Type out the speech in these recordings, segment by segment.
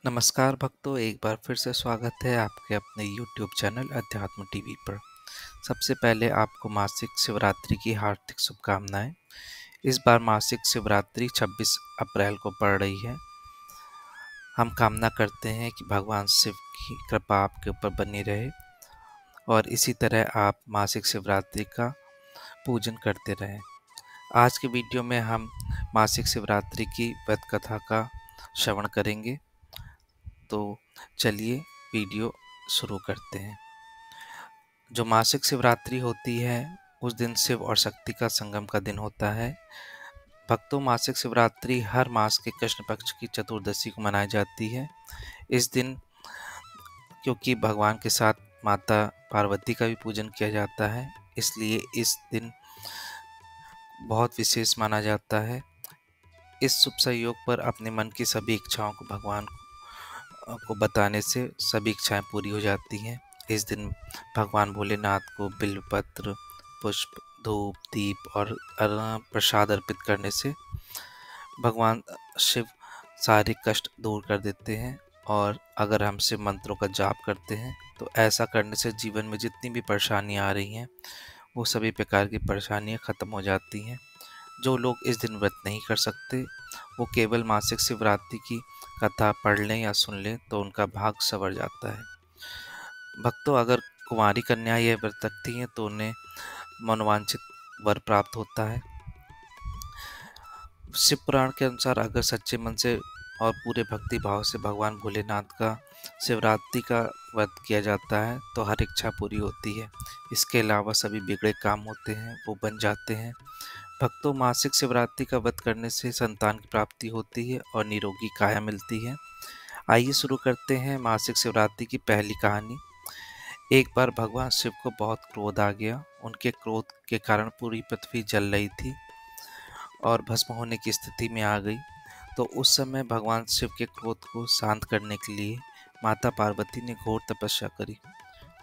नमस्कार भक्तों, एक बार फिर से स्वागत है आपके अपने YouTube चैनल अध्यात्म टीवी पर। सबसे पहले आपको मासिक शिवरात्रि की हार्दिक शुभकामनाएं। इस बार मासिक शिवरात्रि 26 अप्रैल को पड़ रही है। हम कामना करते हैं कि भगवान शिव की कृपा आपके ऊपर बनी रहे और इसी तरह आप मासिक शिवरात्रि का पूजन करते रहें। आज के वीडियो में हम मासिक शिवरात्रि की व्रत कथा का श्रवण करेंगे। तो चलिए वीडियो शुरू करते हैं। जो मासिक शिवरात्रि होती है उस दिन शिव और शक्ति का संगम का दिन होता है। भक्तों, मासिक शिवरात्रि हर मास के कृष्ण पक्ष की चतुर्दशी को मनाई जाती है। इस दिन क्योंकि भगवान के साथ माता पार्वती का भी पूजन किया जाता है, इसलिए इस दिन बहुत विशेष माना जाता है। इस शुभ संयोग पर अपने मन की सभी इच्छाओं को भगवान को बताने से सभी इच्छाएं पूरी हो जाती हैं। इस दिन भगवान भोलेनाथ को बिल्वपत्र, पुष्प, धूप, दीप और प्रसाद अर्पित करने से भगवान शिव सारे कष्ट दूर कर देते हैं। और अगर हम शिव मंत्रों का जाप करते हैं तो ऐसा करने से जीवन में जितनी भी परेशानियां आ रही हैं वो सभी प्रकार की परेशानियां खत्म हो जाती हैं। जो लोग इस दिन व्रत नहीं कर सकते वो केवल मासिक शिवरात्रि की कथा पढ़ लें या सुन लें तो उनका भाग संवर जाता है। भक्तों, अगर कुंवारी कन्या यह व्रत रखती हैं तो उन्हें मनोवांछित वर प्राप्त होता है। शिव पुराण के अनुसार अगर सच्चे मन से और पूरे भक्ति भाव से भगवान भोलेनाथ का शिवरात्रि का व्रत किया जाता है तो हर इच्छा पूरी होती है। इसके अलावा सभी बिगड़े काम होते हैं वो बन जाते हैं। भक्तों, मासिक शिवरात्रि का व्रत करने से संतान की प्राप्ति होती है और निरोगी काया मिलती है। आइए शुरू करते हैं मासिक शिवरात्रि की पहली कहानी। एक बार भगवान शिव को बहुत क्रोध आ गया। उनके क्रोध के कारण पूरी पृथ्वी जल रही थी और भस्म होने की स्थिति में आ गई। तो उस समय भगवान शिव के क्रोध को शांत करने के लिए माता पार्वती ने घोर तपस्या करी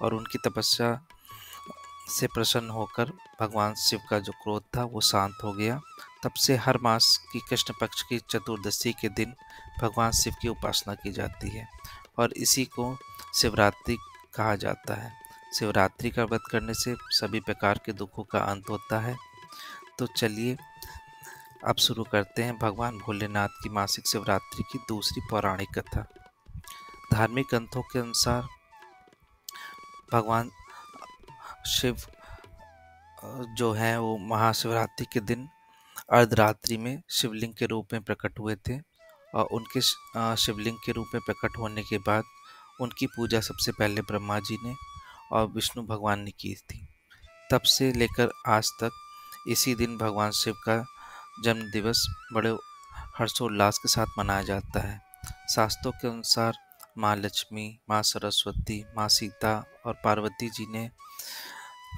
और उनकी तपस्या से प्रसन्न होकर भगवान शिव का जो क्रोध था वो शांत हो गया। तब से हर मास की कृष्ण पक्ष की चतुर्दशी के दिन भगवान शिव की उपासना की जाती है और इसी को शिवरात्रि कहा जाता है। शिवरात्रि का व्रत करने से सभी प्रकार के दुखों का अंत होता है। तो चलिए अब शुरू करते हैं भगवान भोलेनाथ की मासिक शिवरात्रि की दूसरी पौराणिक कथा। धार्मिक ग्रंथों के अनुसार भगवान शिव जो है वो महाशिवरात्रि के दिन अर्धरात्रि में शिवलिंग के रूप में प्रकट हुए थे और उनके शिवलिंग के रूप में प्रकट होने के बाद उनकी पूजा सबसे पहले ब्रह्मा जी ने और विष्णु भगवान ने की थी। तब से लेकर आज तक इसी दिन भगवान शिव का जन्म दिवस बड़े हर्षोल्लास के साथ मनाया जाता है। शास्त्रों के अनुसार माँ लक्ष्मी, माँ सरस्वती, माँ सीता और पार्वती जी ने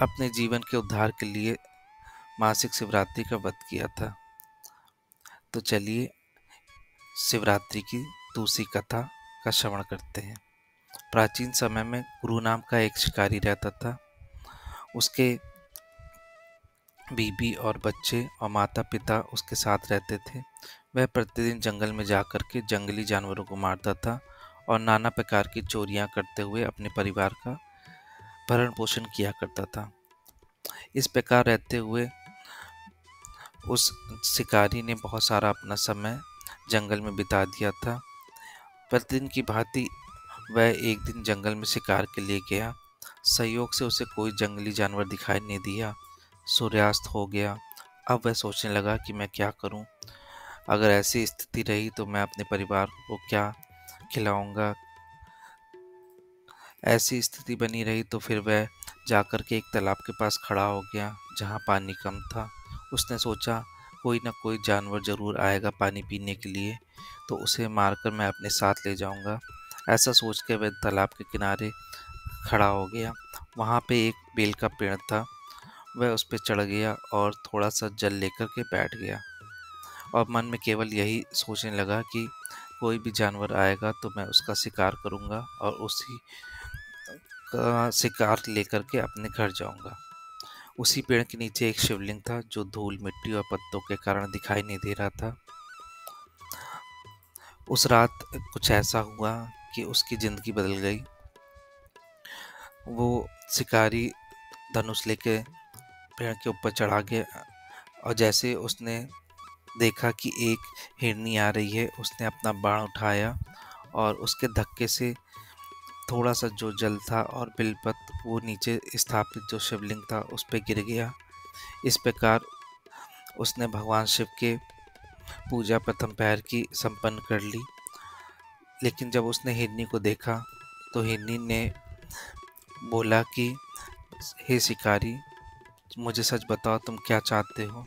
अपने जीवन के उद्धार के लिए मासिक शिवरात्रि का व्रत किया था। तो चलिए शिवरात्रि की दूसरी कथा का श्रवण करते हैं। प्राचीन समय में गुरु नाम का एक शिकारी रहता था। उसके बीबी और बच्चे और माता पिता उसके साथ रहते थे। वह प्रतिदिन जंगल में जाकर के जंगली जानवरों को मारता था और नाना प्रकार की चोरियां करते हुए अपने परिवार का भरण पोषण किया करता था। इस प्रकार रहते हुए उस शिकारी ने बहुत सारा अपना समय जंगल में बिता दिया था। प्रतिदिन की भांति वह एक दिन जंगल में शिकार के लिए गया। संयोग से उसे कोई जंगली जानवर दिखाई नहीं दिया। सूर्यास्त हो गया। अब वह सोचने लगा कि मैं क्या करूं। अगर ऐसी स्थिति रही तो मैं अपने परिवार को क्या खिलाऊंगा। ऐसी स्थिति बनी रही तो फिर वह जाकर के एक तालाब के पास खड़ा हो गया जहां पानी कम था। उसने सोचा कोई ना कोई जानवर जरूर आएगा पानी पीने के लिए, तो उसे मारकर मैं अपने साथ ले जाऊंगा। ऐसा सोच के वह तालाब के किनारे खड़ा हो गया। वहाँ पे एक बेल का पेड़ था। वह उस पर चढ़ गया और थोड़ा सा जल लेकर के बैठ गया और मन में केवल यही सोचने लगा कि कोई भी जानवर आएगा तो मैं उसका शिकार करूंगा और उसी का शिकार लेकर के अपने घर जाऊंगा। उसी पेड़ के नीचे एक शिवलिंग था जो धूल, मिट्टी और पत्तों के कारण दिखाई नहीं दे रहा था। उस रात कुछ ऐसा हुआ कि उसकी ज़िंदगी बदल गई। वो शिकारी धनुष लेके पेड़ के ऊपर चढ़ा गया और जैसे उसने देखा कि एक हिरनी आ रही है, उसने अपना बाण उठाया और उसके धक्के से थोड़ा सा जो जल था और बिलपत्र वो नीचे स्थापित जो शिवलिंग था उस पे गिर गया। इस प्रकार उसने भगवान शिव के पूजा प्रथम पहर की संपन्न कर ली। लेकिन जब उसने हिरनी को देखा तो हिरनी ने बोला कि हे शिकारी, मुझे सच बताओ तुम क्या चाहते हो।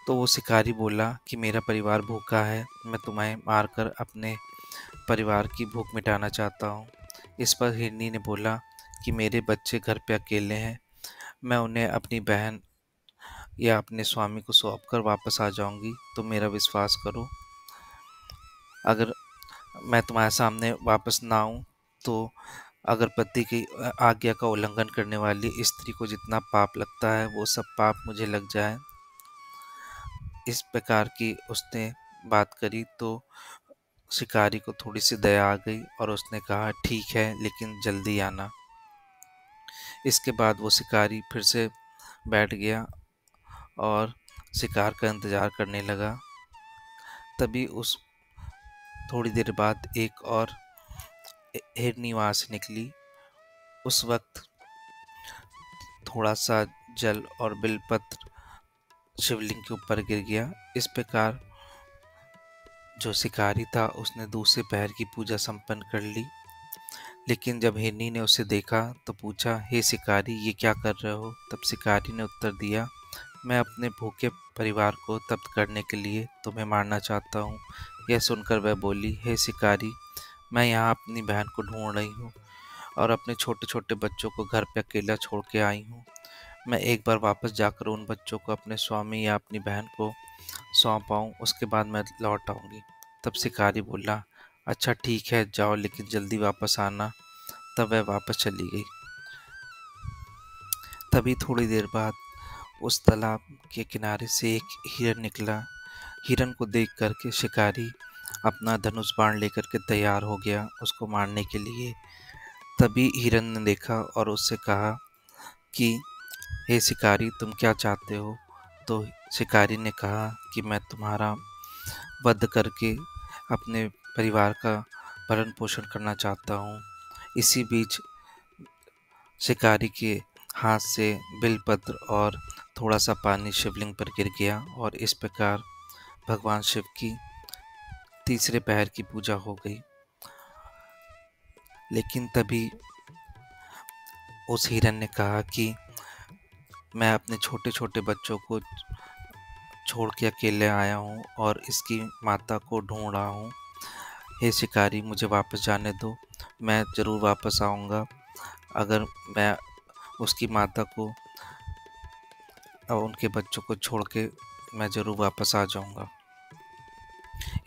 तो वो शिकारी बोला कि मेरा परिवार भूखा है, मैं तुम्हें मारकर अपने परिवार की भूख मिटाना चाहता हूँ। इस पर हिरनी ने बोला कि मेरे बच्चे घर पे अकेले हैं, मैं उन्हें अपनी बहन या अपने स्वामी को सौंप कर वापस आ जाऊंगी, तो मेरा विश्वास करो। अगर मैं तुम्हारे सामने वापस ना आऊँ तो अगर पति की आज्ञा का उल्लंघन करने वाली स्त्री को जितना पाप लगता है वो सब पाप मुझे लग जाए। इस प्रकार की उसने बात करी तो शिकारी को थोड़ी सी दया आ गई और उसने कहा ठीक है, लेकिन जल्दी आना। इसके बाद वो शिकारी फिर से बैठ गया और शिकार का इंतज़ार करने लगा। तभी उस थोड़ी देर बाद एक और हिरनी वहाँ से निकली। उस वक्त थोड़ा सा जल और बिलपत्र शिवलिंग के ऊपर गिर गया। इस प्रकार जो शिकारी था उसने दूसरे पहर की पूजा संपन्न कर ली। लेकिन जब हिरनी ने उसे देखा तो पूछा, हे शिकारी, ये क्या कर रहे हो। तब शिकारी ने उत्तर दिया, मैं अपने भूखे परिवार को तृप्त करने के लिए तुम्हें मारना चाहता हूँ। यह सुनकर वह बोली, हे शिकारी, मैं यहाँ अपनी बहन को ढूंढ रही हूँ और अपने छोटे छोटे बच्चों को घर पे अकेला छोड़ के आई हूँ। मैं एक बार वापस जाकर उन बच्चों को अपने स्वामी या अपनी बहन को सौंप आऊँ, उसके बाद मैं लौट आऊँगी। तब शिकारी बोला, अच्छा ठीक है, जाओ, लेकिन जल्दी वापस आना। तब वह वापस चली गई। तभी थोड़ी देर बाद उस तालाब के किनारे से एक हिरन निकला। हिरन को देख करके शिकारी अपना धनुष बाण लेकर के तैयार हो गया उसको मारने के लिए। तभी हिरन ने देखा और उससे कहा कि हे शिकारी, तुम क्या चाहते हो। तो शिकारी ने कहा कि मैं तुम्हारा वध करके अपने परिवार का भरण पोषण करना चाहता हूँ। इसी बीच शिकारी के हाथ से बिलपत्र और थोड़ा सा पानी शिवलिंग पर गिर गया और इस प्रकार भगवान शिव की तीसरे पहर की पूजा हो गई। लेकिन तभी उस हिरन ने कहा कि मैं अपने छोटे छोटे बच्चों को छोड़ के अकेले आया हूँ और इसकी माता को ढूंढ रहा हूँ। हे शिकारी, मुझे वापस जाने दो, मैं ज़रूर वापस आऊँगा। अगर मैं उसकी माता को और उनके बच्चों को छोड़ के मैं ज़रूर वापस आ जाऊँगा।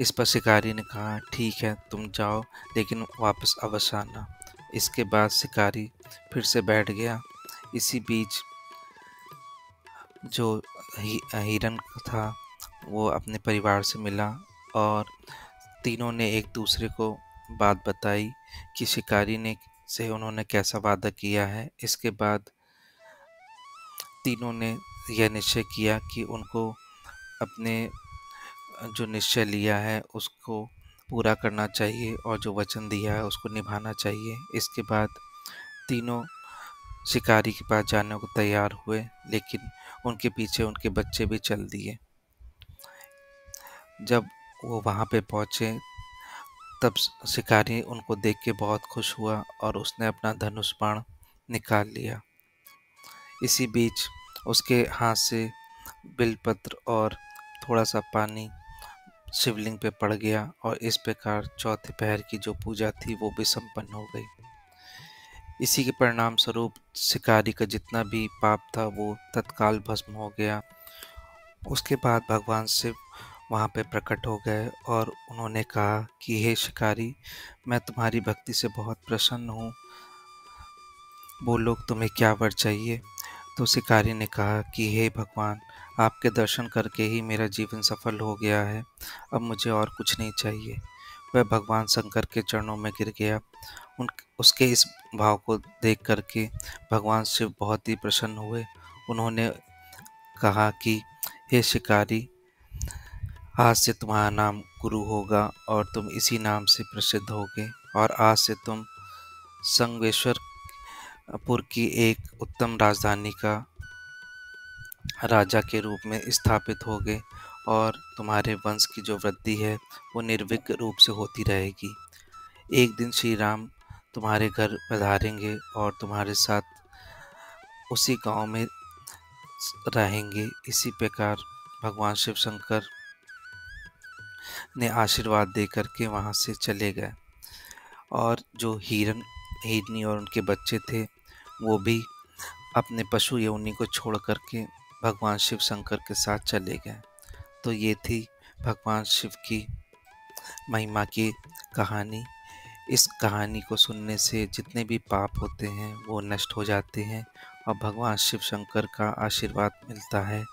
इस पर शिकारी ने कहा, ठीक है, तुम जाओ, लेकिन वापस अवश्य आना। इसके बाद शिकारी फिर से बैठ गया। इसी बीच जो हिरन था वो अपने परिवार से मिला और तीनों ने एक दूसरे को बात बताई कि शिकारी ने से उन्होंने कैसा वादा किया है। इसके बाद तीनों ने यह निश्चय किया कि उनको अपने जो निश्चय लिया है उसको पूरा करना चाहिए और जो वचन दिया है उसको निभाना चाहिए। इसके बाद तीनों शिकारी के पास जाने को तैयार हुए, लेकिन उनके पीछे उनके बच्चे भी चल दिए। जब वो वहाँ पे पहुँचे तब शिकारी उनको देख के बहुत खुश हुआ और उसने अपना धनुष बाण निकाल लिया। इसी बीच उसके हाथ से बिलपत्र और थोड़ा सा पानी शिवलिंग पे पड़ गया और इस प्रकार चौथे पहर की जो पूजा थी वो भी संपन्न हो गई। इसी के परिणाम स्वरूप शिकारी का जितना भी पाप था वो तत्काल भस्म हो गया। उसके बाद भगवान शिव वहाँ पे प्रकट हो गए और उन्होंने कहा कि हे शिकारी, मैं तुम्हारी भक्ति से बहुत प्रसन्न हूँ, बोलो तुम्हें क्या वर चाहिए। तो शिकारी ने कहा कि हे भगवान, आपके दर्शन करके ही मेरा जीवन सफल हो गया है, अब मुझे और कुछ नहीं चाहिए। वह भगवान शंकर के चरणों में गिर गया। उन उसके इस भाव को देख करके भगवान शिव बहुत ही प्रसन्न हुए। उन्होंने कहा कि हे शिकारी, आज से तुम्हारा नाम गुरु होगा और तुम इसी नाम से प्रसिद्ध होगे, और आज से तुम संगमेश्वरपुर की एक उत्तम राजधानी का राजा के रूप में स्थापित होगे, और तुम्हारे वंश की जो वृद्धि है वो निर्विघ्न रूप से होती रहेगी। एक दिन श्री राम तुम्हारे घर पधारेंगे और तुम्हारे साथ उसी गांव में रहेंगे। इसी प्रकार भगवान शिव शंकर ने आशीर्वाद दे करके वहाँ से चले गए, और जो हिरनी और उनके बच्चे थे वो भी अपने पशु योनि को छोड़ करके भगवान शिव शंकर के साथ चले गए। तो ये थी भगवान शिव की महिमा की कहानी। इस कहानी को सुनने से जितने भी पाप होते हैं वो नष्ट हो जाते हैं और भगवान शिव शंकर का आशीर्वाद मिलता है।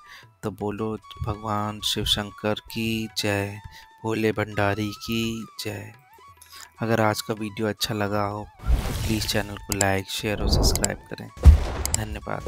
तो बोलो भगवान शिव शंकर की जय, भोले भंडारी की जय। अगर आज का वीडियो अच्छा लगा हो तो प्लीज़ चैनल को लाइक, शेयर और सब्सक्राइब करें। धन्यवाद।